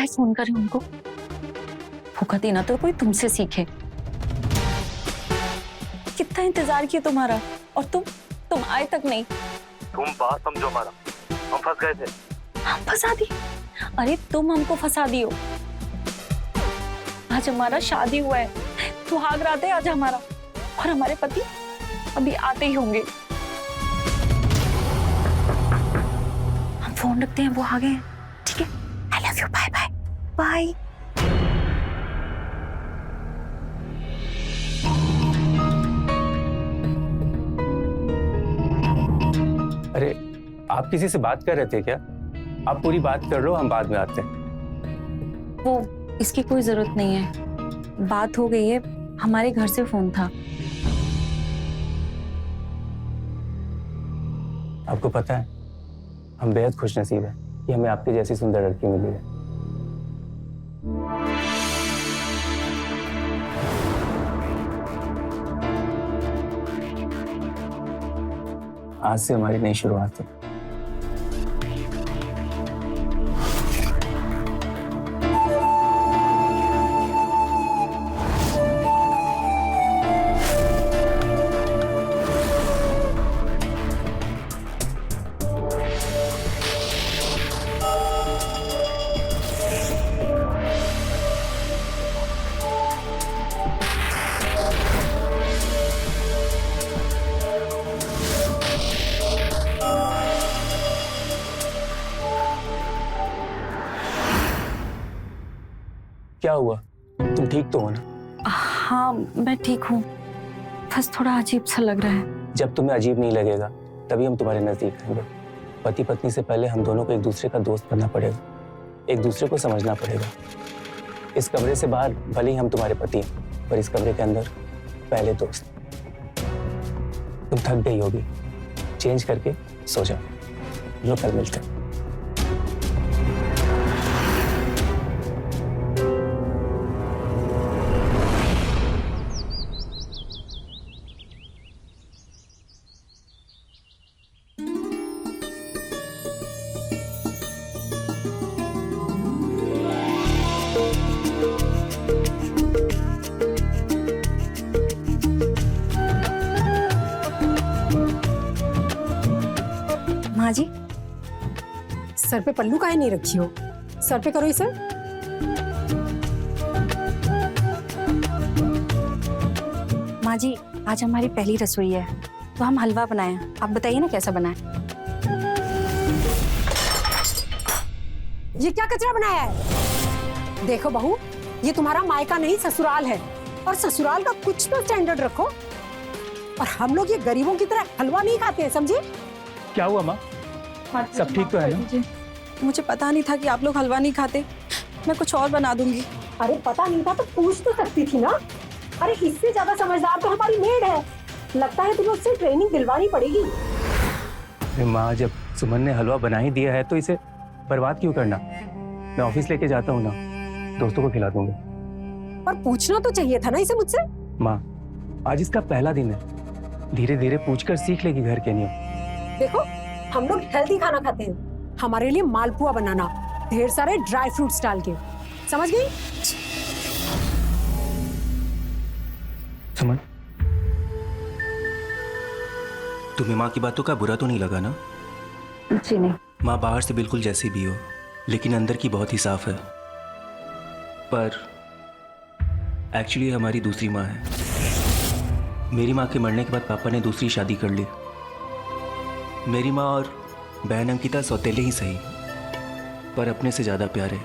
Phone करें उनको। फुकती ना तो कोई तुमसे सीखे। कितना इंतजार किया तुम्हारा, और तुम आए तक नहीं। तुम बात समझो हमारा, हम फंस गए थे। हम फंसा दिए? अरे तुम हमको फंसा दियो। आज हमारा शादी हुआ है, सुहाग रात है आज हमारा, और हमारे पति अभी आते ही होंगे। हम फोन रखते हैं, वो आ गए हैं। ठीक है, I love you, bye bye bye. अरे आप किसी से बात कर रहे थे क्या? आप पूरी बात कर लो, हम बाद में आते हैं। वो इसकी कोई जरूरत नहीं है, बात हो गई है। हमारे घर से फोन था। आपको पता है, हम बेहद खुशनसीब हैं कि हमें आपकी जैसी सुंदर लड़की मिली है। आज से हमारी नई शुरुआत है। क्या हुआ? तुम ठीक तो हो ना? हाँ मैं ठीक हूँ, बस थोड़ा अजीब सा लग रहा है। जब तुम्हें अजीब नहीं लगेगा तभी हम तुम्हारे नजदीक आएंगे। पति पत्नी से पहले हम दोनों को एक दूसरे का दोस्त बनना पड़ेगा, एक दूसरे को समझना पड़ेगा। इस कमरे से बाहर भले ही हम तुम्हारे पति हैं, पर इस कमरे के अंदर पहले दोस्त। तुम थक गई होगी, चेंज करके सो जाओ। लो कल मिलते हैं। माँ जी, सर पे पल्लू काहे नहीं रखी हो? सर पे करो इसे। माँ जी आज हमारी पहली रसोई है, तो हम हलवा बनाए हैं। आप बताइए ना कैसा बना है। ये क्या कचरा बनाया है? देखो बहू, ये तुम्हारा मायका नहीं ससुराल है, और ससुराल का कुछ तो स्टैंडर्ड रखो। और हम लोग ये गरीबों की तरह हलवा नहीं खाते हैं, समझे? क्या हुआ माँ? सब ठीक तो है ना? मुझे पता नहीं था कि आप लोग हलवा नहीं खाते, मैं कुछ और बना दूंगी। अरे पता नहीं था तो पूछ तो सकती थी ना। अरे इससे ज्यादा समझदार तो हमारी मेड है। लगता है तुम्हें उससे ट्रेनिंग दिलवानी पड़ेगी। माँ, जब सुमन ने हलवा बना ही दिया है तो इसे बर्बाद क्यों करना? मैं ऑफिस लेके जाता हूँ ना, दोस्तों को खिला दूंगा। पर पूछना तो चाहिए था ना इसे मुझसे। माँ, आज इसका पहला दिन है, धीरे धीरे पूछकर सीख लेगी घर के नियम। देखो, हम लोग हेल्दी खाना खाते हैं, हमारे लिए मालपुआ बनाना, ढेर सारे ड्राई फ्रूट्स डाल के, समझ गई? सुमन, तुम्हें माँ की बातों का बुरा तो नहीं लगा ना? जी नहीं। माँ बाहर से बिल्कुल जैसी भी हो, लेकिन अंदर की बहुत ही साफ है। पर एक्चुअली हमारी दूसरी माँ है। मेरी माँ के मरने के बाद पापा ने दूसरी शादी कर ली। मेरी माँ और बहन अंकिता सौतेले ही सही, पर अपने से ज्यादा प्यारे।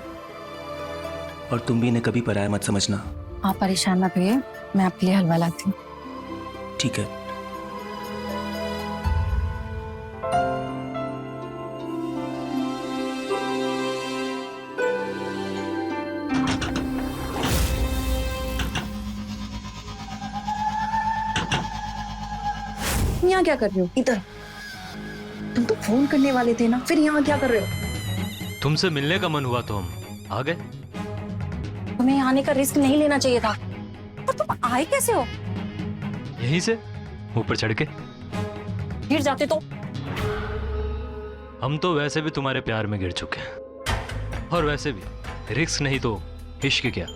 और तुम भी इन्हें कभी पराया मत समझना। आप परेशान मत होइए, मैं आपके लिए हलवा लाती हूँ। ठीक है। यहाँ क्या कर रहे हो? इधर। तुम तो फोन करने वाले थे ना, फिर यहाँ क्या कर रहे हो? तुमसे मिलने का मन हुआ तो हम आ गए। तुम्हें यहाँ आने का रिस्क नहीं लेना चाहिए था। पर तुम आए कैसे हो? यहीं से ऊपर चढ़ के। गिर जाते तो? हम तो वैसे भी तुम्हारे प्यार में गिर चुके हैं, और वैसे भी रिस्क नहीं तो इश्क क्या?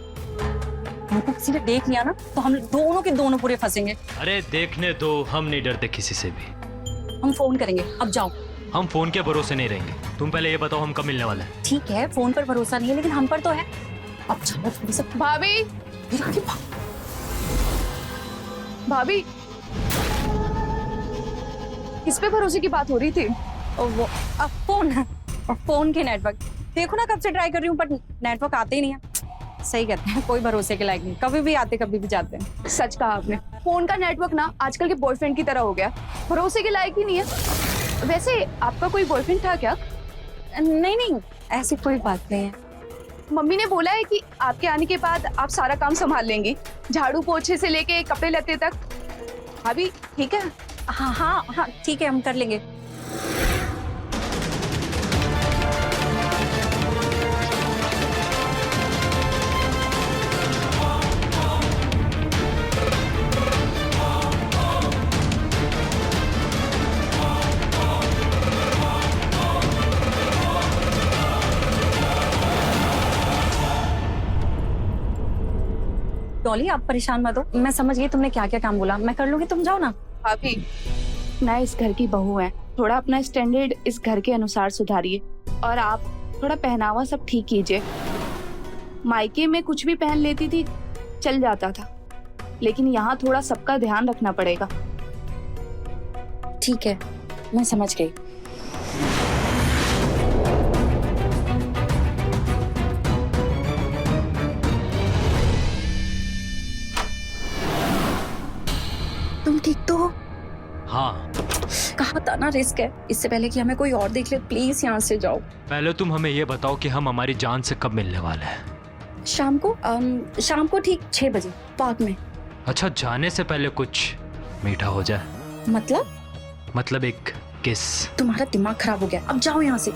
हमको किसी ने देख लिया ना तो हम दोनों के दोनों पूरे फंसेंगे। अरे देखने दो, हम नहीं डरते किसी से भी। हम फोन करेंगे, अब जाओ। हम फोन के भरोसे नहीं रहेंगे। तुम पहले ये बताओ हम कब मिलने वाले हैं? ठीक है, फोन पर भरोसा नहीं है लेकिन हम पर तो है। अब चलो थोड़ी सा। भाभी, भाभी, किस पे भरोसे की बात हो रही थी? और वो अब फोन के नेटवर्क देखो ना, कब से ट्राई कर रही हूँ पर नेटवर्क आते ही नहीं है। सही कहते हैं, कोई भरोसे के लायक नहीं, कभी भी आते कभी भी जाते हैं। सच कहा आपने। फोन का नेटवर्क ना आजकल के बॉयफ्रेंड की तरह हो गया, भरोसे के लायक ही नहीं है। वैसे आपका कोई बॉयफ्रेंड था क्या? नहीं, ऐसी कोई बात नहीं है। मम्मी ने बोला है कि आपके आने के बाद आप सारा काम संभाल लेंगी, झाड़ू पोछे से लेके कपड़े लत्ते तक। भाभी ठीक है? हाँ ठीक है, हम कर लेंगे। डॉली आप परेशान मत हो, मैं समझ गई तुमने क्या क्या काम बोला, मैं कर लूंगी, तुम जाओ ना। भाभी, मैं इस घर की बहू है, थोड़ा अपना स्टैंडर्ड इस घर के अनुसार सुधारिए और आप थोड़ा पहनावा सब ठीक कीजिए। मायके में कुछ भी पहन लेती थी, चल जाता था, लेकिन यहाँ थोड़ा सबका ध्यान रखना पड़ेगा। ठीक है, मैं समझ गई। तुम ठीक तो हो? हाँ। कहा था ना रिस्क है, इससे पहले कि हमें कोई और देख ले प्लीज यहाँ से जाओ। पहले तुम हमें ये बताओ कि हम हमारी जान से कब मिलने वाले हैं? शाम को ठीक 6 बजे पार्क में। अच्छा, जाने से पहले कुछ मीठा हो जाए। मतलब एक किस। तुम्हारा दिमाग खराब हो गया, अब जाओ यहाँ से,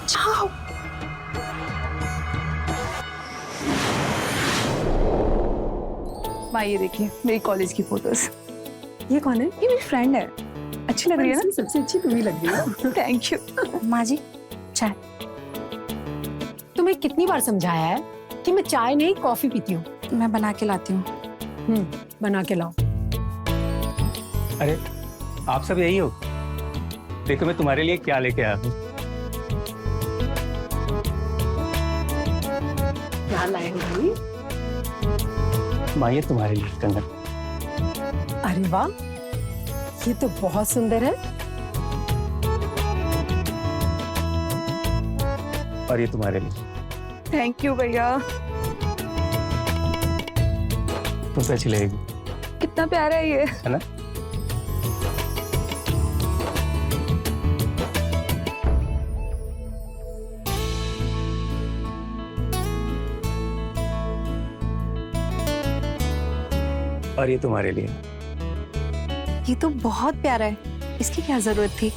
जाओ। माँ ये देखिए मेरी कॉलेज की फोटोज। ये कौन है? ये मेरी फ्रेंड है, अच्छी लग रही है ना? सबसे अच्छी तुम्हें लग रही है। Thank you. माँ जी चाय। तुम्हें कितनी बार समझाया है कि मैं चाय नहीं कॉफी पीती हूँ। मैं बना के लाती हूँ। बना के लाओ। अरे आप सब यही हो? देखो मैं तुम्हारे लिए क्या लेके आया हूँ। क्या लाए हो भाई? माँ ये तुम्हारे लिए कंगन। अरे वाह, ये तो बहुत सुंदर है। और ये तुम्हारे लिए। थैंक यू भैया। तुमसे अच्छी लगेगी, कितना प्यारा है ये। है ना? और ये तुम्हारे लिए। ये तो बहुत प्यारा है, इसकी क्या जरूरत थी?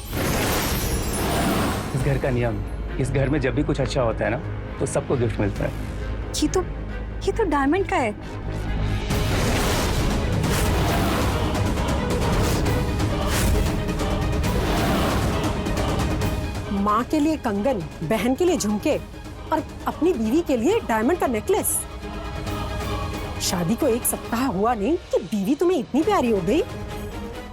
इस घर का नियम, इस घर में जब भी कुछ अच्छा होता है ना तो सबको गिफ्ट मिलता है। ये तो डायमंड का है। माँ के लिए कंगन, बहन के लिए झुमके और अपनी बीवी के लिए डायमंड का नेकलेस। शादी को 1 सप्ताह हुआ नहीं कि बीवी तुम्हें इतनी प्यारी हो गई।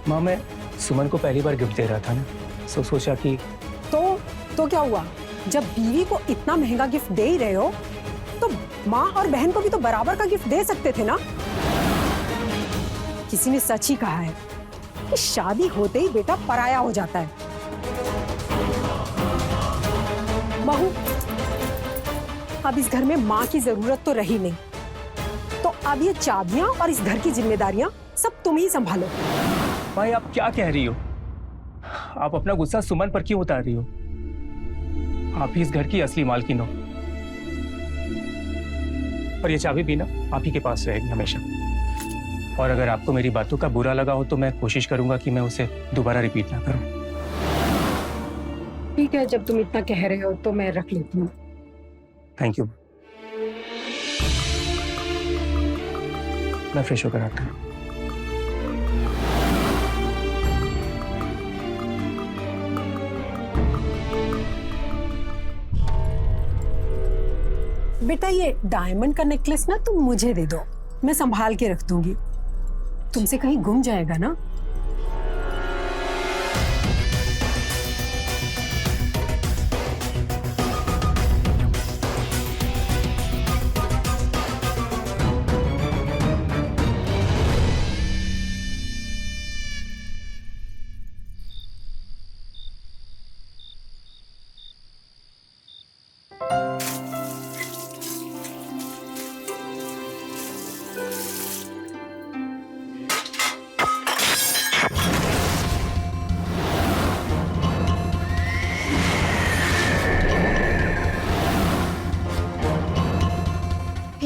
माँ मैं सुमन को पहली बार गिफ्ट दे रहा था ना, सोचा कि तो क्या हुआ? जब बीवी को इतना महंगा गिफ्ट दे ही रहे हो तो माँ और बहन को भी तो बराबर का गिफ्ट दे सकते थे ना। किसी ने सच ही कहा है कि शादी होते ही बेटा पराया हो जाता है। बहू, अब इस घर में माँ की जरूरत तो रही नहीं, तो अब ये चाबियां और इस घर की जिम्मेदारियां सब तुम ही संभालो। भाई आप क्या कह रही हो? आप अपना गुस्सा सुमन पर क्यों उतार रही हो? आप ही इस घर की असली मालकिन हो और ये चाबी भी ना आप ही के पास रहेगी हमेशा। और अगर आपको मेरी बातों का बुरा लगा हो तो मैं कोशिश करूंगा कि मैं उसे दोबारा रिपीट ना करूं। ठीक है, जब तुम इतना कह रहे हो तो मैं रख लेती हूँ। Thank you. मैं फ्रेश होकर आता हूँ। बेटा ये डायमंड का नेकलेस ना तुम मुझे दे दो, मैं संभाल के रख दूंगी। तुमसे कहीं गुम जाएगा ना।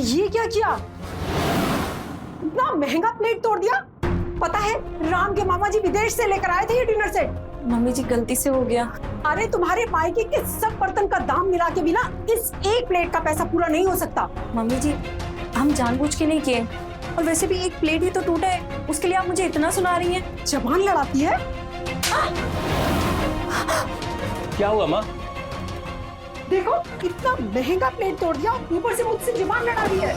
ये क्या किया? इतना महंगा प्लेट तोड़ दिया। पता है राम के मामा जी विदेश से लेकर आए थे ये डिनर सेट। मम्मी जी गलती से हो गया। अरे तुम्हारे मायके के सब बर्तन का दाम मिला के भी ना इस एक प्लेट का पैसा पूरा नहीं हो सकता। मम्मी जी हम जानबूझ के नहीं किए, और वैसे भी एक प्लेट ही तो टूटा है, उसके लिए आप मुझे इतना सुना रही हैं। जबान लड़ाती है। क्या हुआ माँ? देखो इतना महंगा प्लेट तोड़ दिया, ऊपर से मुझसे जबान लड़ा रही है।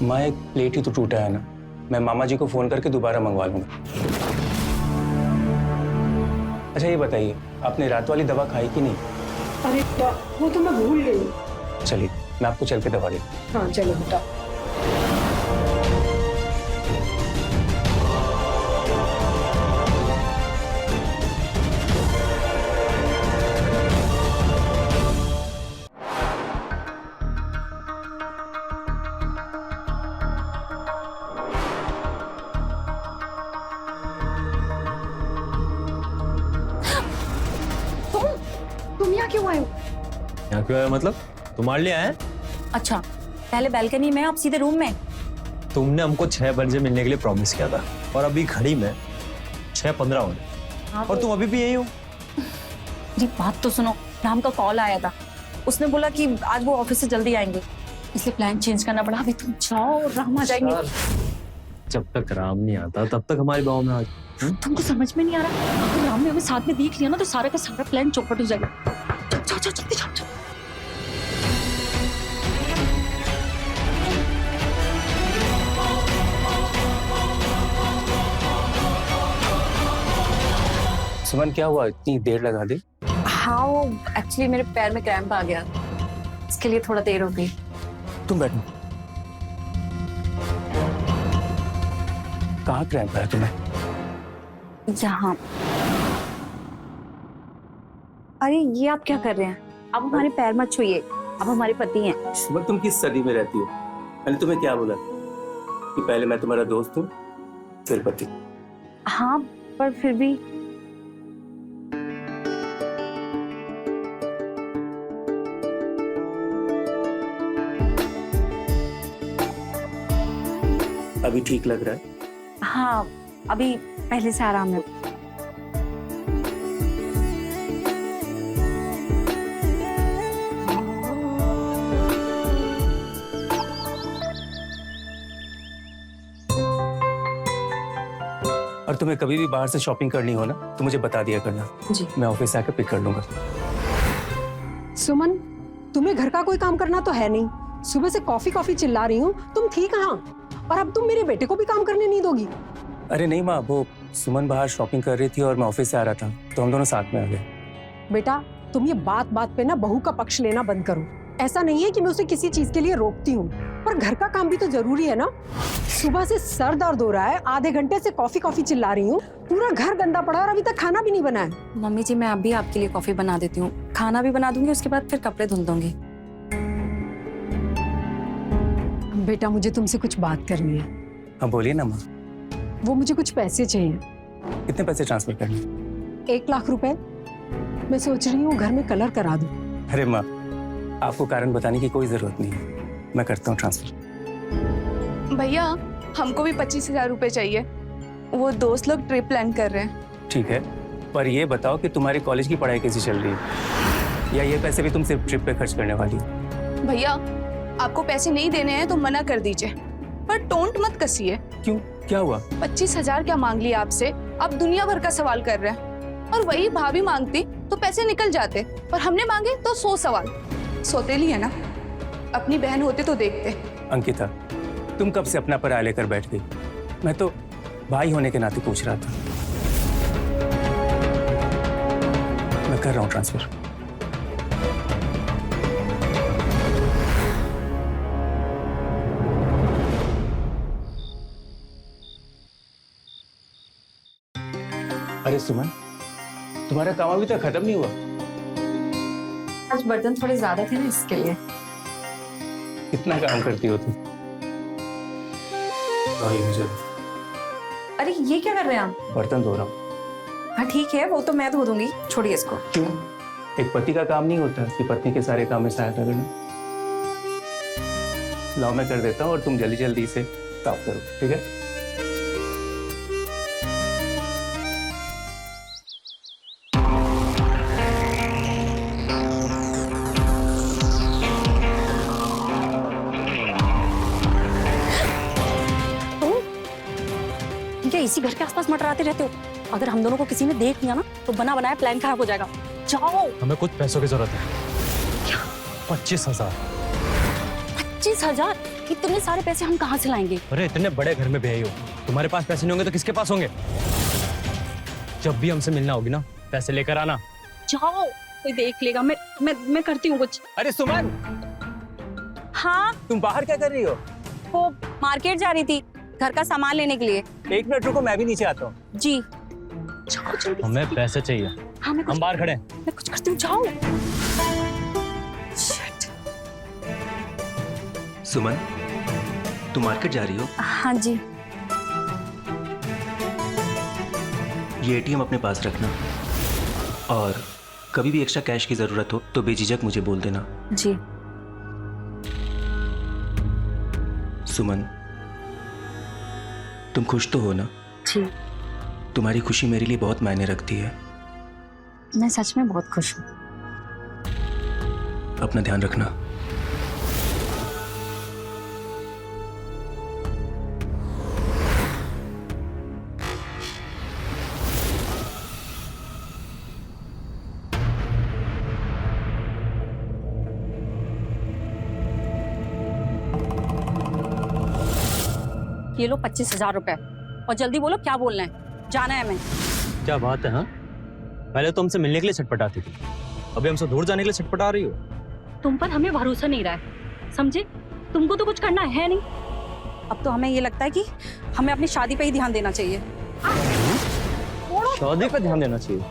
माँ एक प्लेट ही तो टूटा है ना, मैं मामा जी को फोन करके दोबारा मंगवा लूंगा। अच्छा ये बताइए, आपने रात वाली दवा खाई कि नहीं? अरे वो तो मैं भूल गई। चलिए मैं आपको चल के दवा देता हूँ। हाँ चलो बेटा। तुम यहाँ क्यों आए हो? यहाँ क्यों आया मतलब? तुम्हारे लिए आए? अच्छा पहले बैल्कनी में, आप सीधे रूम में। तुमने हमको 6 बजे मिलने के लिए प्रॉमिस किया था और अभी घड़ी में 6:15 हो गए और तुम अभी भी यही हो। जी बात तो सुनो, राम का कॉल आया था, उसने बोला कि आज वो ऑफिस से जल्दी आएंगे, इसलिए प्लान चेंज करना पड़ा। अभी तुम जाओ, राम आ जाएंगे। जब तक राम नहीं आता तब तक हमारी बाहों में आ। तुमको समझ में नहीं आ रहा? अगर राम ने हमें साथ में देख लिया ना तो सारा का सारा प्लान चौपट हो जाएगा। जाओ जाओ जल्दी जाओ। सुमन क्या हुआ, इतनी देर लगा दी? हाँ वो एक्चुअली मेरे पैर में क्रैम्प आ गया, इसके लिए थोड़ा देर हो गई। तुम बैठो। कहाँ क्रैम्प आया तुम्हें? यहाँ। अरे ये आप क्या कर रहे हैं? आप हमारे पैर मत छुइए, आप हमारे पति हैं। सुमन तुम किस सदी में रहती हो? मैंने तुम्हें क्या बोला कि पहले मैं तुम्हारा दोस्त हूँ फिर पति? हाँ पर फिर भी अभी ठीक लग रहा है? हाँ अभी पहले से आराम है। और तुम्हें कभी भी बाहर से शॉपिंग करनी हो ना तो मुझे बता दिया करना जी। मैं ऑफिस से आकर पिक कर लूंगा। सुमन तुम्हें घर का कोई काम करना तो है नहीं, सुबह से कॉफी कॉफी चिल्ला रही हूँ, तुम थी कहाँ? और अब तुम मेरे बेटे को भी काम करने नहीं दोगी? अरे नहीं माँ, वो सुमन बाहर शॉपिंग कर रही थी और मैं ऑफिस से आ रहा था तो हम दोनों साथ में आ गए। बेटा तुम ये बात बात पे ना बहू का पक्ष लेना बंद करो। ऐसा नहीं है कि मैं उसे किसी चीज के लिए रोकती हूँ, पर घर का काम भी तो जरूरी है ना। सुबह से सर दर्द हो रहा है, आधे घंटे से कॉफी कॉफी चिल्ला रही हूँ, पूरा घर गंदा पड़ा और अभी तक खाना भी नहीं बना है। मम्मी जी मैं अभी आपके लिए कॉफी बना देती हूँ, खाना भी बना दूंगी, उसके बाद फिर कपड़े धुल दूंगी। बेटा मुझे तुमसे कुछ बात करनी है। हाँ बोलिए ना माँ। वो मुझे कुछ पैसे चाहिए। कितने पैसे ट्रांसफर करने? 1 लाख रुपए। मैं सोच रही हूँ घर में कलर करा दूं। अरे माँ आपको कारण बताने की कोई जरूरत नहीं है, मैं करता हूँ ट्रांसफर। भैया हमको भी 25,000 रुपए चाहिए, वो दोस्त लोग ट्रिप प्लान कर रहे हैं। ठीक है, पर ये बताओ कि तुम्हारी कॉलेज की पढ़ाई कैसी चल रही है, या ये पैसे भी तुम सिर्फ ट्रिप पे खर्च करने वाली हो? भैया आपको पैसे नहीं देने हैं तो मना कर दीजिए, पर टोंट मत कसिए। क्यों, क्या हुआ? 25,000 क्या मांग लिया आपसे? आप दुनिया भर का सवाल कर रहे हैं, और वही भाभी मांगती तो पैसे निकल जाते, पर हमने मांगे तो 100 सवाल। सौतेली है ना, अपनी बहन होते तो देखते। अंकिता, तुम कब से अपना पराया लेकर बैठ गई? मैं तो भाई होने के नाते पूछ रहा था। मैं कर रहा हूँ ट्रांसफर। अरे सुमन, तुम्हारा काम अभी तक खत्म नहीं हुआ? आज बर्तन थोड़े ज्यादा थे ना, इसके लिए। कितना काम करती हो तुम? मुझे अरे ये क्या कर रहे हैं आप? बर्तन धो रहा हूँ। हाँ ठीक है, वो तो मैं धो दूंगी, छोड़िए इसको। क्यों? एक पति का काम नहीं होता कि पत्नी के सारे काम में सहायता करना? लाओ मैं कर देता हूँ और तुम जल्दी जल्दी से साफ करो, ठीक है? क्या इसी घर के आसपास मंडराते रहते हो? अगर हम दोनों को किसी ने देख लिया ना तो बना बनाया प्लान खराब हो जाएगा। जाओ। हमें कुछ पैसों की जरूरत है। 25,000। 25,000? इतने सारे पैसे हम कहाँ से लाएंगे? अरे इतने बड़े घर में भी आई हो, तुम्हारे पास पैसे नहीं होंगे तो किसके पास होंगे? जब भी हमसे मिलना होगी ना, पैसे लेकर आना। जाओ, कोई देख लेगा। मैं करती हूँ कुछ। अरे सुमन, हाँ, तुम बाहर क्या कर रही हो? वो मार्केट जा रही थी घर का सामान लेने के लिए। 1 मिनट रुको, मैं भी नीचे आता हूँ। जी। जाओ जल्दी। हमें पैसे चाहिए। हाँ, हम बाहर खड़े हैं। मैं कुछ करती हूँ, जाओ। Shit. सुमन, तुम मार्केट जा रही हो? हाँ जी। ये एटीएम अपने पास रखना, और कभी भी एक्स्ट्रा कैश की जरूरत हो तो बेझिझक मुझे बोल देना। जी। सुमन, तुम खुश तो हो ना? जी। तुम्हारी खुशी मेरे लिए बहुत मायने रखती है। मैं सच में बहुत खुश हूँ। अपना ध्यान रखना। ये लो 25,000 रुपए, और जल्दी बोलो क्या बोलना है। जाना है मैं। क्या बात है? हाँ, पहले तो हमसे मिलने के लिए छटपटाती थी, अभी हमसे दूर जाने के लिए छटपटा रही हो। तुम पर हमें भरोसा नहीं रहा है, समझे? तुमको तो कुछ करना है नहीं। अब तो हमें ये लगता है कि हमें अपनी शादी पे ही ध्यान देना चाहिए। शादी पे ध्यान देना चाहिए?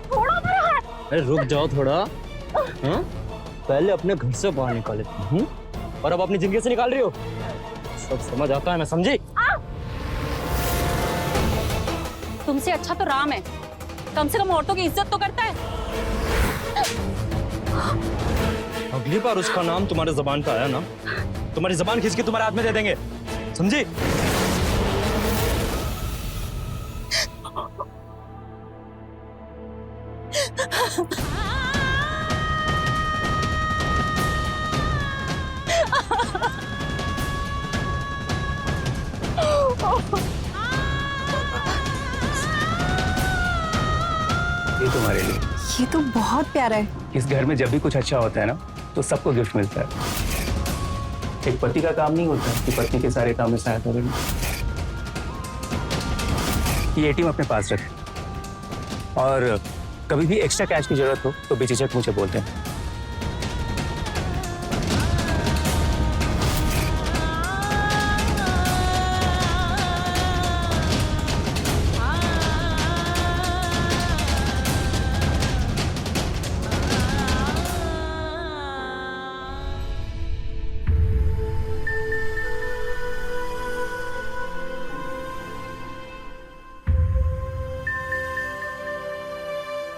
थोड़ा मेरा हाथ। अरे रुक जाओ थोड़ा। हाँ? पहले अपने घर से बाहर निकाले थे, और अब अपनी जिंदगी से निकाल रही हो। सब समझ आता है, मैं समझी। तुमसे अच्छा तो राम है, कम से कम औरतों की इज्जत तो करता है। अगली बार उसका नाम तुम्हारे जबान पे आया ना, तुम्हारी जबान खींच के तुम्हारे हाथ में दे देंगे, समझी? ये तुम्हारे लिए। ये तो बहुत प्यारा है। इस घर में जब भी कुछ अच्छा होता है ना, तो सबको गिफ्ट मिलता है। एक पति का काम नहीं होता कि पत्नी के सारे काम में सहायता करना। ये एटीएम अपने पास रखें, और कभी भी एक्स्ट्रा कैश की जरूरत हो तो बेझिझक मुझे बोलते हैं।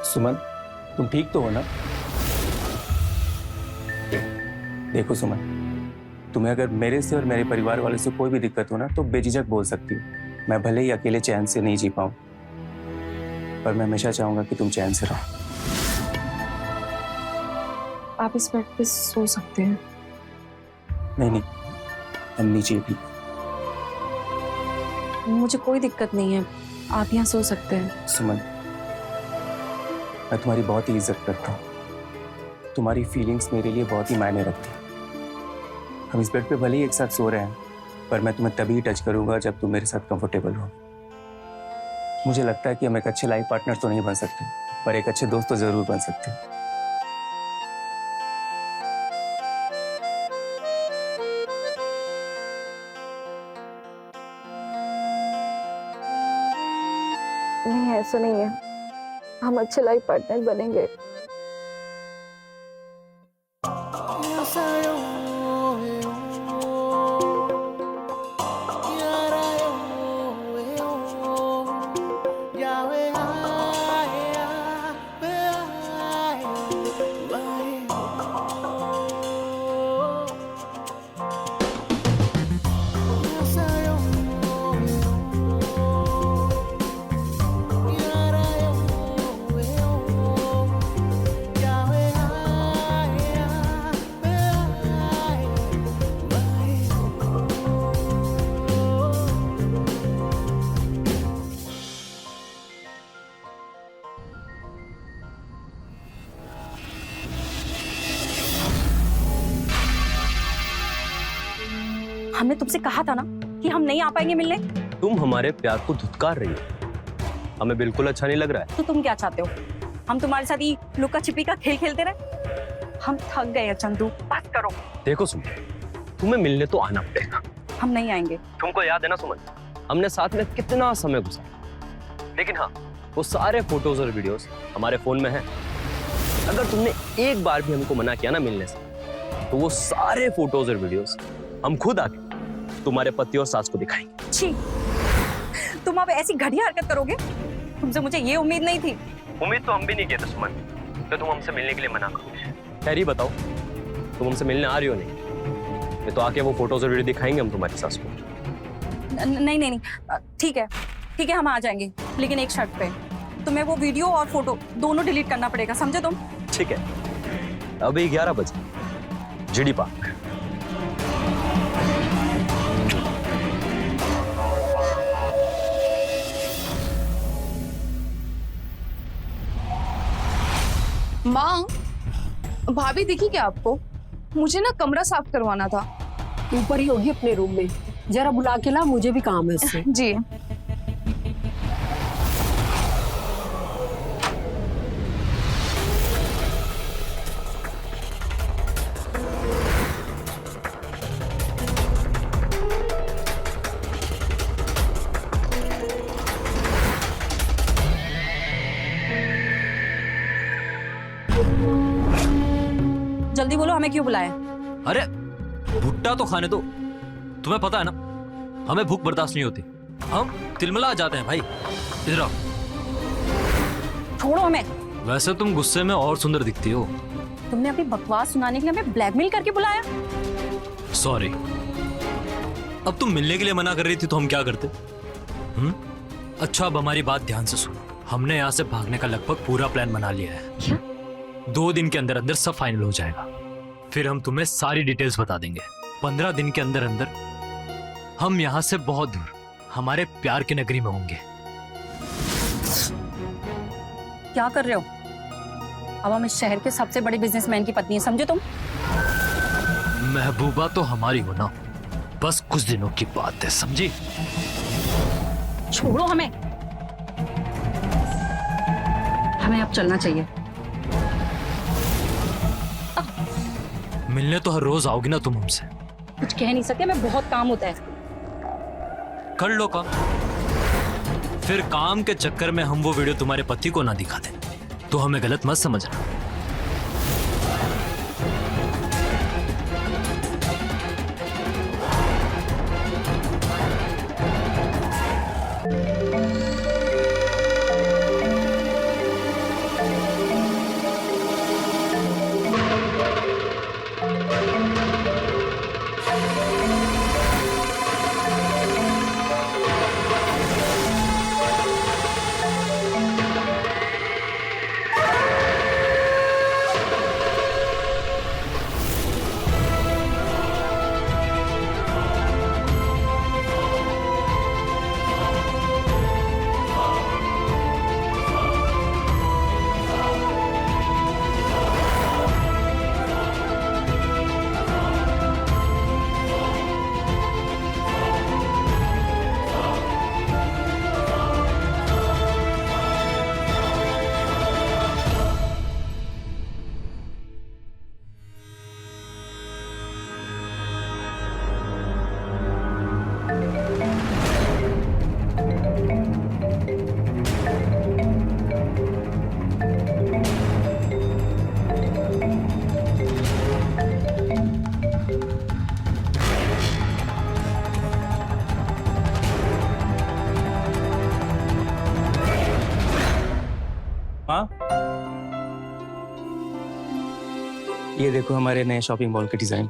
सुमन, तुम ठीक तो हो ना? देखो सुमन, तुम्हें अगर मेरे से और मेरे परिवार वालों से कोई भी दिक्कत हो ना, तो बेझिझक बोल सकती हो। मैं भले ही अकेले चैन से नहीं जी पाऊं, पर मैं हमेशा चाहूंगा कि तुम चैन से रहो। आप इस बेड पे सो सकते हैं। नहीं, हम नीचे भी। मुझे कोई दिक्कत नहीं है, आप यहाँ सो सकते हैं। सुमन, मैं तुम्हारी बहुत ही इज्जत करता हूँ, तुम्हारी फीलिंग्स मेरे लिए बहुत ही मायने रखती हैं। हम इस बेड पे भले ही एक साथ सो रहे हैं, पर मैं तुम्हें तभी टच करूंगा जब तुम मेरे साथ कंफर्टेबल हो। मुझे लगता है कि हम एक अच्छे लाइफ पार्टनर तो नहीं बन सकते, पर एक अच्छे दोस्त तो जरूर बन सकते हैं। नहीं, ऐसा नहीं है, हम अच्छे लाइफ पार्टनर बनेंगे। हमने तुमसे कहा था ना कि हम नहीं आ पाएंगे मिलने। तुम हमारे प्यार को धुतकार रही हो, हमें बिल्कुल अच्छा नहीं लग रहा है। तो तुम क्या चाहते हो? हम तुम्हारे साथ ही लुका छिपी का खेल खेलते रहे? हम थक गए हैं चंदू, बस करो। देखो सुमन, तुम्हें मिलने तो आना पड़ेगा। हम नहीं आएंगे। तुमको याद है ना सुमन, हमने साथ में कितना समय गुजारा, लेकिन हाँ, वो सारे फोटोज और वीडियोस हमारे फोन में हैं। अगर तुमने एक बार भी हमको मना किया ना मिलने से, तो वो सारे फोटोज और वीडियोस हम खुद आके तुम्हारे पति और सास को दिखाएंगे। छी, तुम अब ऐसी घटिया हरकत करोगे? तुमसे मुझे ये उम्मीद नहीं थी। उम्मीद तो हम भी नहीं किए थे सुमन, तो तुम हमसे मिलने के लिए मना करोगे। खैर ही बताओ, तुम हमसे मिलने आ रही हो नहीं? तो आके वो फोटोज और वीडियो दिखाएंगे हम तुम्हारी सास को। नहीं नहीं नहीं, ठीक है ठीक है, हम आ जाएंगे, लेकिन एक शर्त पे। तुम्हें वो वीडियो और फोटो दोनों डिलीट करना पड़ेगा, समझे तुम? ठीक है, अभी 11 बजे जीडी पार्क। माँ, भाभी दिखी क्या आपको? मुझे ना कमरा साफ करवाना था। ऊपर ही होगी अपने रूम में, जरा बुला के ला, मुझे भी काम है इससे। जी। जल्दी बोलो, हमें क्यों बुलाया? अरे भुट्टा तो खाने दो, तुम्हें पता है ना हमें भूख बर्दाश्त नहीं होती, हम तिलमिला जाते हैं भाई। इधर आओ। छोड़ो हमें। वैसे तुम गुस्से में और सुंदर दिखती हो। तुमने अपनी बकवास सुनाने के लिए हमें ब्लैकमेल करके बुलाया? सॉरी। अब तुम मिलने के लिए मना कर रही थी तो हम क्या करते? अच्छा, अब हमारी बात ध्यान से सुनो। हमने यहाँ से भागने का लगभग पूरा प्लान बना लिया है। क्या? 2 दिन के अंदर अंदर सब फाइनल हो जाएगा, फिर हम तुम्हें सारी डिटेल्स बता देंगे। 15 दिन के अंदर अंदर हम यहाँ से बहुत दूर हमारे प्यार की नगरी में होंगे। क्या कर रहे हो? अब हम इस शहर के सबसे बड़े बिजनेसमैन की पत्नी है, समझे तुम? महबूबा तो हमारी हो ना, बस कुछ दिनों की बात है, समझी? छोड़ो हमें, हमें अब चलना चाहिए। मिलने तो हर रोज आओगी ना तुम हमसे? कुछ कह नहीं सकते, मैं बहुत काम होता है। कर लो काम, फिर काम के चक्कर में हम वो वीडियो तुम्हारे पति को ना दिखा दें तो हमें गलत मत समझना। हाँ, ये देखो हमारे नए शॉपिंग मॉल के डिजाइन।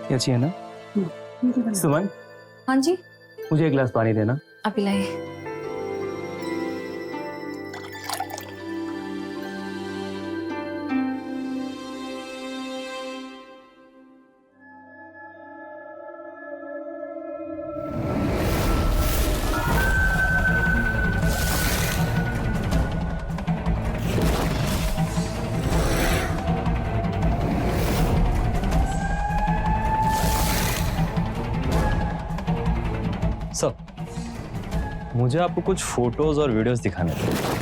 ये अच्छी है ना? सुमन, हाँ जी, मुझे एक गिलास पानी देना। अभी लाइए। सर, मुझे आपको कुछ फोटोज और वीडियोस दिखाने थे।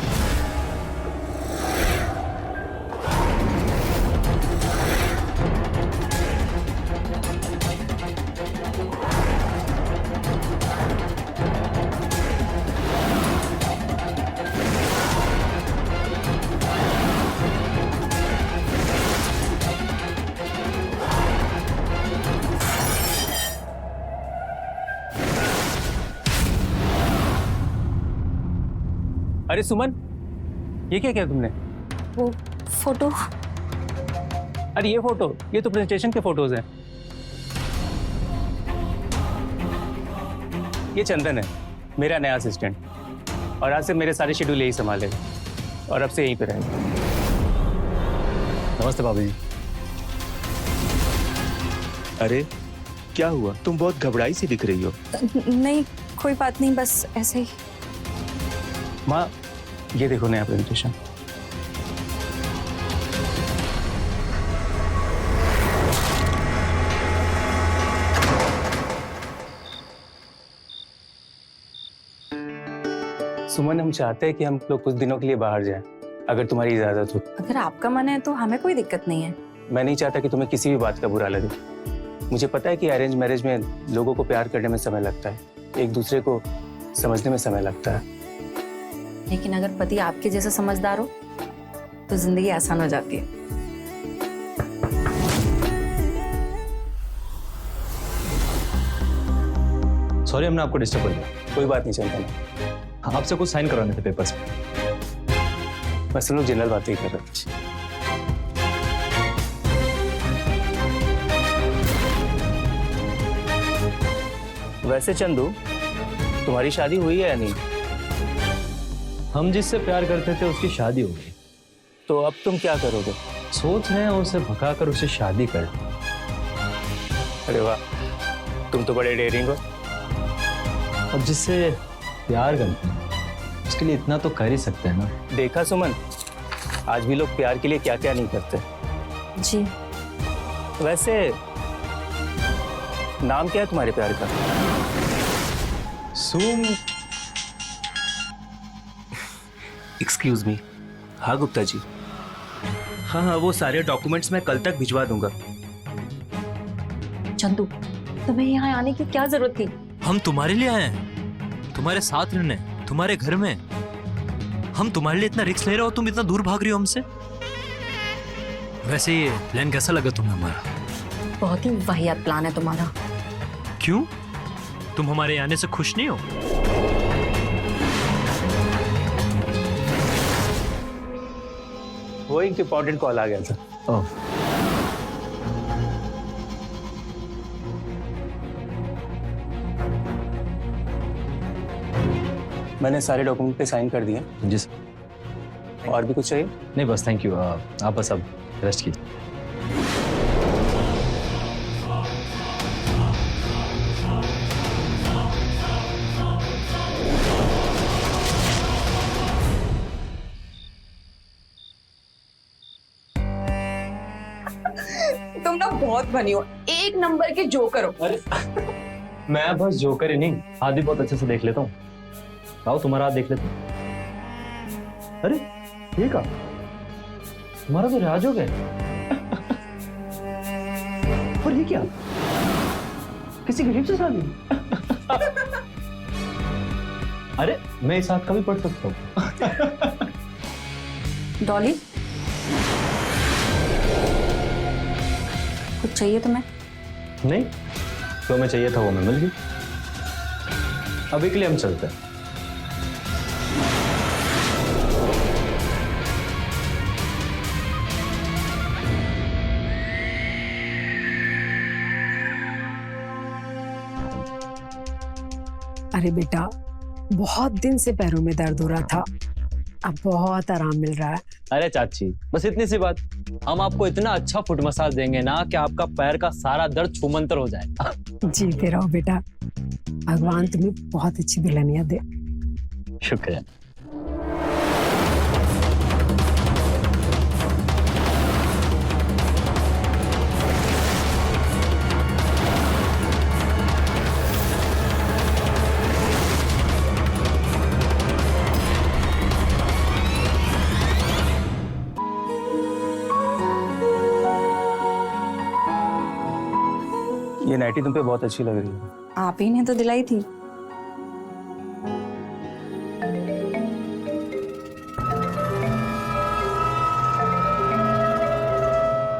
अरे सुमन, ये क्या किया तुमने? वो फोटो। अरे ये फोटो, ये तो प्रेजेंटेशन के फोटोज हैं। ये चंदन है, मेरा नया असिस्टेंट, और आज से मेरे सारे शेड्यूल यही संभालेगा और अब से यहीं पे रहेगा। नमस्ते भाभी जी। अरे क्या हुआ, तुम बहुत घबराई सी दिख रही हो। नहीं, कोई बात नहीं, बस ऐसे ही। माँ, ये देखो नया प्रेजेंटेशन। सुमन, हम चाहते हैं कि हम लोग कुछ दिनों के लिए बाहर जाएं, अगर तुम्हारी इजाजत हो। अगर आपका मन है तो हमें कोई दिक्कत नहीं है। मैं नहीं चाहता कि तुम्हें किसी भी बात का बुरा लगे। मुझे पता है कि अरेंज मैरिज में लोगों को प्यार करने में समय लगता है, एक दूसरे को समझने में समय लगता है। लेकिन अगर पति आपके जैसा समझदार हो तो जिंदगी आसान हो जाती है। सॉरी, हमने आपको डिस्टर्ब कर दिया। कोई बात नहीं, चलता ना। आपसे कुछ साइन करवाने थे पेपर्स पे। बस हम लोग जनरल बातें ही कर रहे थे। वैसे चंदू, तुम्हारी शादी हुई है या नहीं? हम जिससे प्यार करते थे उसकी शादी हो गई। तो अब तुम क्या करोगे? सोच रहे हैं उसे भगाकर उसे शादी कर दें। अरे वाह, तुम तो बड़े डेयरिंग हो। अब जिससे प्यार करते हैं उसके लिए इतना तो कर ही सकते हैं ना। देखा सुमन, आज भी लोग प्यार के लिए क्या क्या नहीं करते। जी। वैसे नाम क्या है तुम्हारे प्यार का? Excuse me. हाँ गुप्ता जी। हाँ हाँ, वो सारे डॉक्यूमेंट्स मैं कल तक भिजवा दूंगा। चंदू, तुम्हें यहाँ आने की क्या जरूरत थी? हम तुम्हारे लिए आए हैं, तुम्हारे साथ रहने, तुम्हारे घर में। हम तुम्हारे लिए इतना रिस्क ले रहे हो, तुम इतना दूर भाग रही हो हमसे। वैसे ये प्लान कैसा लगा तुम्हें हमारा? बहुत ही वाहियात प्लान है तुम्हारा। क्यों? तुम हमारे आने से खुश नहीं हो? वो एक इम्पोर्टेंट कॉल आ गया था। ओह, मैंने सारे डॉक्यूमेंट पे साइन कर दिए। जी सर। और भी कुछ चाहिए? नहीं बस, थैंक यू। आप बस अब रेस्ट कीजिए। तुम ना बहुत बनी हो, एक नंबर के जोकर हो। अरे मैं बस जोकर ही नहीं, हाथ भी बहुत अच्छे से देख लेता हूँ। आओ तुम्हारा हाथ देख लेता हूँ। अरे ये का तुम्हारा तो रिवाज हो गया। और ये क्या, किसी गरीब से शादी? अरे मैं इस हाथ का भी पढ़ सकता हूँ। डॉली, कुछ चाहिए तुम्हें? नहीं, जो मैं चाहिए था वो मैं मिल गई। अभी के लिए हम चलते हैं। अरे बेटा, बहुत दिन से पैरों में दर्द हो रहा था, अब बहुत आराम मिल रहा है। अरे चाची, बस इतनी सी बात, हम आपको इतना अच्छा फुट मसाज देंगे ना कि आपका पैर का सारा दर्द छूमंतर हो जाएगा। जीते रहो बेटा, भगवान तुम्हें बहुत अच्छी दुल्हनिया दे। शुक्रिया। ये नाइटी तुम पे बहुत अच्छी लग रही है। आप ही ने तो दिलाई थी।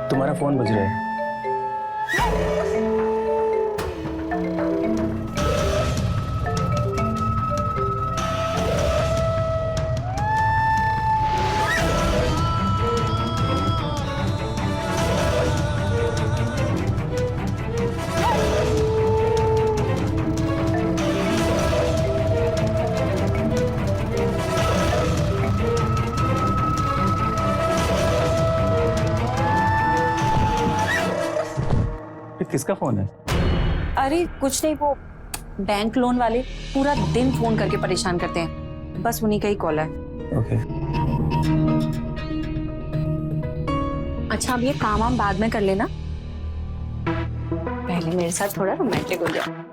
तुम्हारा फोन बज रहा है। ये किसका फोन है? अरे कुछ नहीं, वो बैंक लोन वाले पूरा दिन फोन करके परेशान करते हैं, बस उन्हीं का ही कॉल है। ओके। अच्छा, अब ये काम बाद में कर लेना, पहले मेरे साथ थोड़ा रोमांटिक हो जाओ।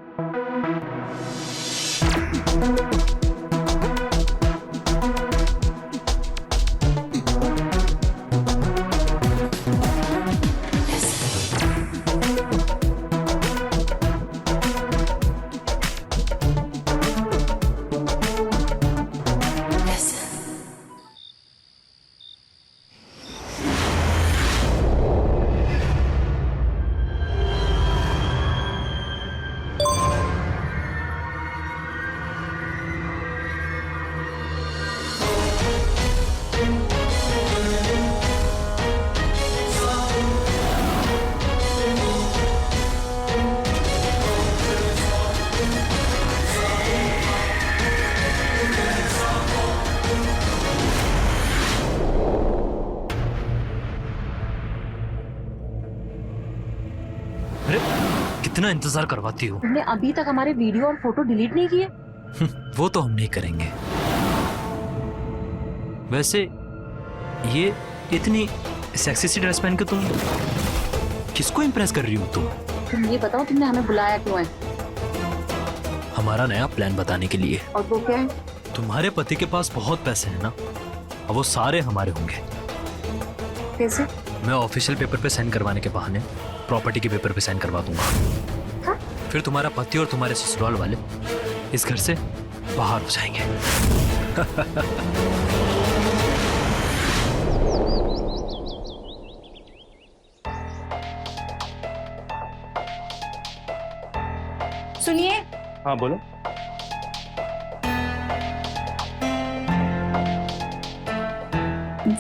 कितना इंतजार करवाती हो। तुमने अभी तक हमारे वीडियो और फोटो डिलीट नहीं किए? वो तो हम नहीं करेंगे। वैसे ये इतनी सेक्सी सी ड्रेस पहन के तुम किसको इम्प्रेस कर रही हो? तुम ये बताओ, तुमने हमें बुलाया क्यों है? हमारा नया प्लान बताने के लिए। और वो क्या है? तुम्हारे पति के पास बहुत पैसे हैं ना, और वो सारे हमारे होंगे। कैसे? मैं ऑफिशियल पेपर पे साइन करवाने के बहाने प्रॉपर्टी के पेपर पे साइन करवा दूंगा। हाँ? फिर तुम्हारा पति और तुम्हारे ससुराल वाले इस घर से बाहर हो जाएंगे। सुनिए। हाँ बोलो।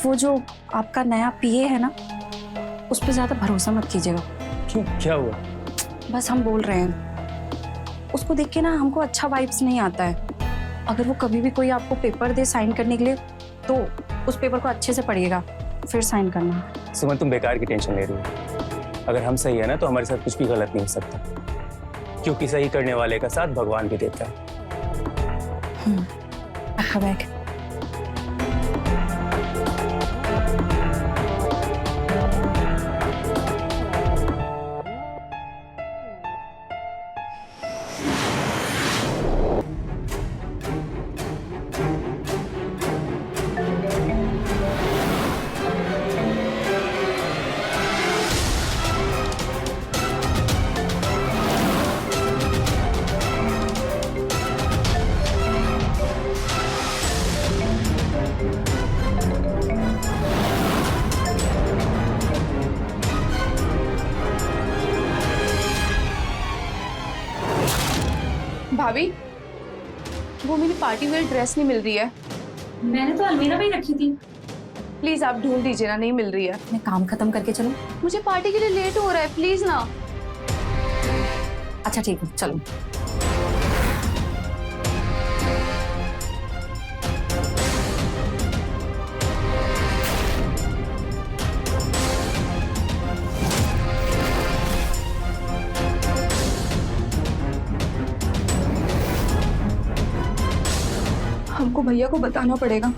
वो जो आपका नया पीए है ना, उस पर ज्यादा भरोसा मत कीजिएगा। क्यों, क्या हुआ? बस हम बोल रहे हैं, उसको देख के ना हमको अच्छा वाइब्स नहीं आता है। अगर वो कभी भी कोई आपको पेपर दे साइन करने के लिए, तो उस पेपर को अच्छे से पढ़िएगा, फिर साइन करना। सुमन, तुम बेकार की टेंशन ले रही हो। अगर हम सही है ना, तो हमारे साथ कुछ भी गलत नहीं हो सकता, क्योंकि सही करने वाले का साथ भगवान भी देता है। आपका बैग। भाभी, वो मेरी पार्टी वेयर ड्रेस नहीं मिल रही है। मैंने तो अलमीरा में ही रखी थी। प्लीज आप ढूंढ दीजिए ना, नहीं मिल रही है। मैं काम खत्म करके चलूं? मुझे पार्टी के लिए लेट हो रहा है, प्लीज ना। अच्छा ठीक है, चलो। हमको भैया को बताना पड़ेगा।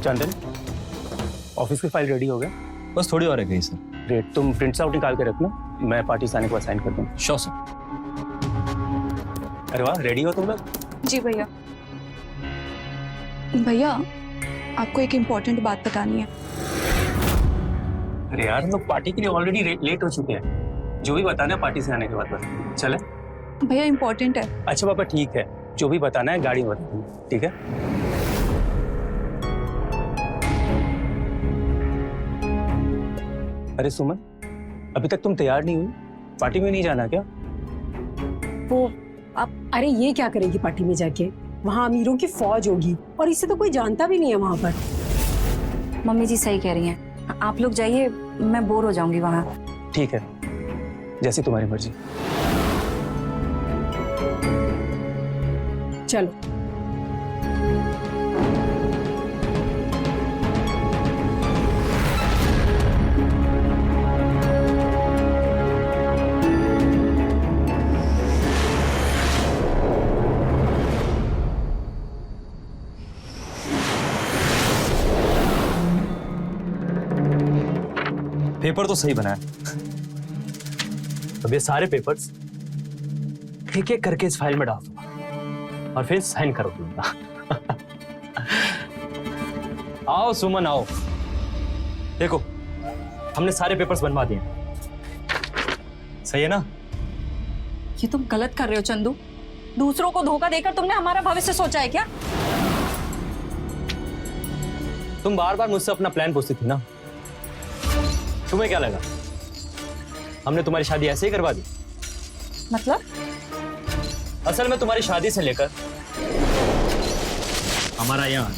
चंदन, ऑफिस की फाइल रेडी हो गया? बस थोड़ी और है गई सर। ग्रेट, तुम प्रिंट्स आउट निकाल के रखना, मैं पार्टी से आने के बाद साइन कर दूंगा। Sure sir. अरे वाह, रेडी हो तुम लोग? जी भैया। भैया, आपको एक इम्पोर्टेंट बात बतानी है। अरे यार, हम लोग पार्टी के लिए ऑलरेडी लेट हो चुके हैं। जो भी बताना है पार्टी से आने के बाद बता। चले? भैया इम्पोर्टेंट है। अच्छा पापा, ठीक है, जो भी बताना है गाड़ी में बता दूंगा, ठीक है? अरे सुमन, अभी तक तुम तैयार नहीं हुई? पार्टी में नहीं जाना क्या? वो अब अरे ये क्या करेगी पार्टी में जाके? वहाँ अमीरों की फौज होगी और इसे तो कोई जानता भी नहीं है वहाँ पर। मम्मी जी सही कह रही हैं, आप लोग जाइए, मैं बोर हो जाऊंगी वहाँ। ठीक है, जैसी तुम्हारी मर्जी। चलो। पेपर तो सही बना है। अब ये सारे पेपर्स एक एक करके इस फाइल में डाल दूंगा और फिर साइन कर दूंगा। आओ सुमन आओ, देखो हमने सारे पेपर्स बनवा दिए। सही है ना? ये तुम गलत कर रहे हो चंदू। दूसरों को धोखा देकर तुमने हमारा भविष्य सोचा है क्या? तुम बार बार मुझसे अपना प्लान पूछती थी ना, तुम्हें क्या लगा हमने तुम्हारी शादी ऐसे ही करवा दी? मतलब? असल में तुम्हारी शादी से लेकर हमारा यहाँ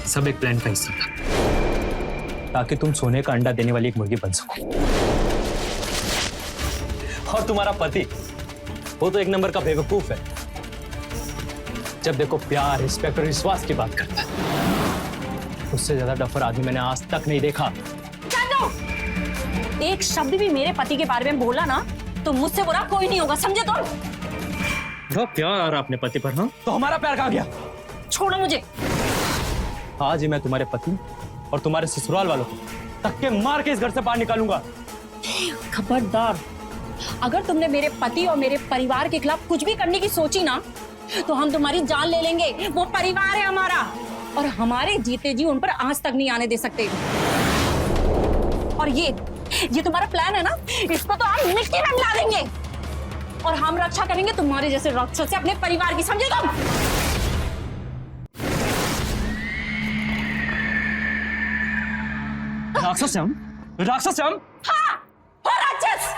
सब एक प्लान का हिस्सा था, ताकि तुम सोने का अंडा देने वाली एक मुर्गी बन सको। और तुम्हारा पति वो तो एक नंबर का बेवकूफ है। जब देखो प्यार, रिस्पेक्ट और विश्वास की बात करता है। उससे ज्यादा डफर आदमी मैंने आज तक नहीं देखा। एक शब्द भी मेरे पति के बारे में बोला ना तो मुझसे बुरा कोई नहीं होगा, समझे तुम? तो प्यार अपने पति पर, हाँ? तो हमारा प्यार कहाँ गया? छोड़ो मुझे। आज ही मैं तुम्हारे पति और तुम्हारे ससुराल वालों को धक्के मार के इस घर से बाहर निकालूंगा। खबरदार, अगर तुमने मेरे पति और मेरे परिवार के खिलाफ कुछ भी करने की सोची ना तो हम तुम्हारी जान ले लेंगे। वो परिवार है हमारा और हमारे जीते जी उन पर आंच तक नहीं आने दे सकते। और ये तुम्हारा प्लान है ना, इसको तो हम मिट्टी में मिला देंगे और हम रक्षा करेंगे तुम्हारे जैसे राक्षस से अपने परिवार की, समझे तुम? राक्षस हम? राक्षस हम? हाँ, हो राक्षस।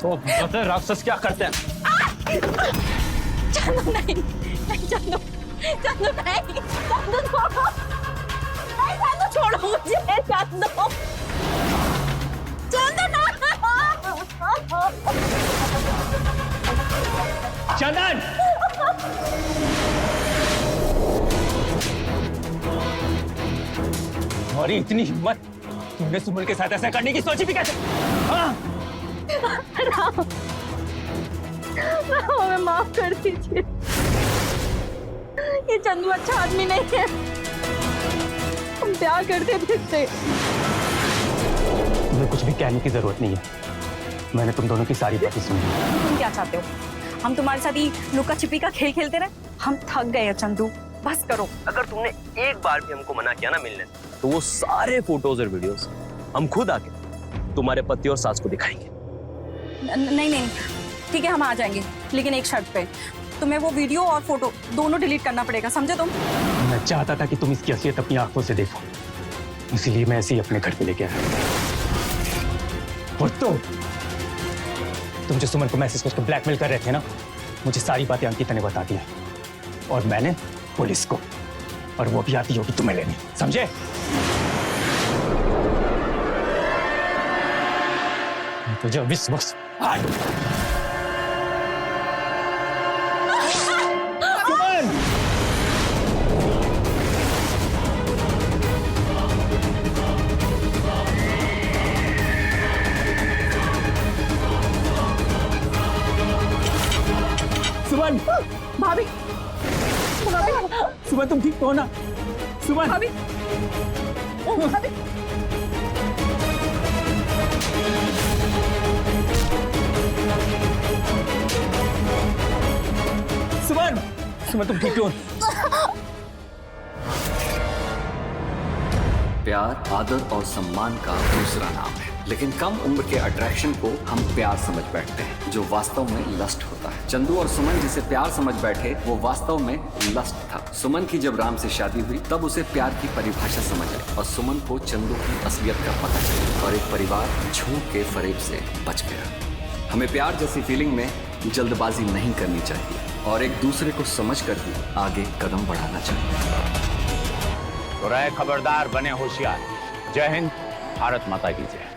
तो पता है राक्षस क्या करते हैं? चंदू नहीं, नहीं चंदू, चंदू नहीं, चंदू छोड़ो, नहीं चंदू छोड़ो मुझे, चंदू, चंदू ना। चंदन! और इतनी हिम्मत तुमने सुमन के साथ ऐसा करने की सोची भी कैसे? हाँ? राम, हमें माफ कर दीजिए। ये चंदू अच्छा आदमी नहीं है, हम प्यार करते थे इससे। तुम्हें कुछ भी कहने की जरूरत नहीं है, मैंने तुम दोनों की सारी बातें सुनी। तुम क्या चाहते हो? हम तुम्हारे साथ ही लुका छिपी का खेल खेलते रहे? हम थक गए हैं चंदू, बस करो। अगर तुमने एक बार भी हमको मना किया ना मिलने, तो वो सारे फोटोज और वीडियोस हम खुद आके तुम्हारे पति और सास को दिखाएंगे। नहीं नहीं, ठीक है, हम आ जाएंगे, लेकिन एक शर्त पे, तुम्हें वो वीडियो और फोटो दोनों डिलीट करना पड़ेगा, समझे तुम? मैं चाहता था कि तुम इसकी असलियत अपनी आंखों से देखो, इसीलिए मैं ऐसे ही अपने घर पे लेके आया। और तुम जो सुमन को मैसेज करके ब्लैकमेल कर रहे थे ना, मुझे सारी बातें अंकिता ने बता दी है और मैंने पुलिस को, और वो भी आती होगी तुम्हें लेने, समझे? तुझे विश्व सुमन, भाभी सुमन तुम ठीक हो ना? सुमन, भाभी सुमन, सुमन तुम ठीक हो? प्यार आदर और सम्मान का दूसरा नाम है, लेकिन कम उम्र के अट्रैक्शन को हम प्यार समझ बैठते हैं, जो वास्तव में लस्ट होता है। चंदू और सुमन जिसे प्यार समझ बैठे वो वास्तव में लस्ट था। सुमन की जब राम से शादी हुई तब उसे प्यार की परिभाषा समझ आई और सुमन को चंदू की असलियत का पता चला और एक परिवार झूठ के फरेब से बच गया। हमें प्यार जैसी फीलिंग में जल्दबाजी नहीं करनी चाहिए और एक दूसरे को समझ कर ही आगे कदम बढ़ाना चाहिए। तो रहे खबरदार, बने होशियार। जय हिंद, भारत माता की जय।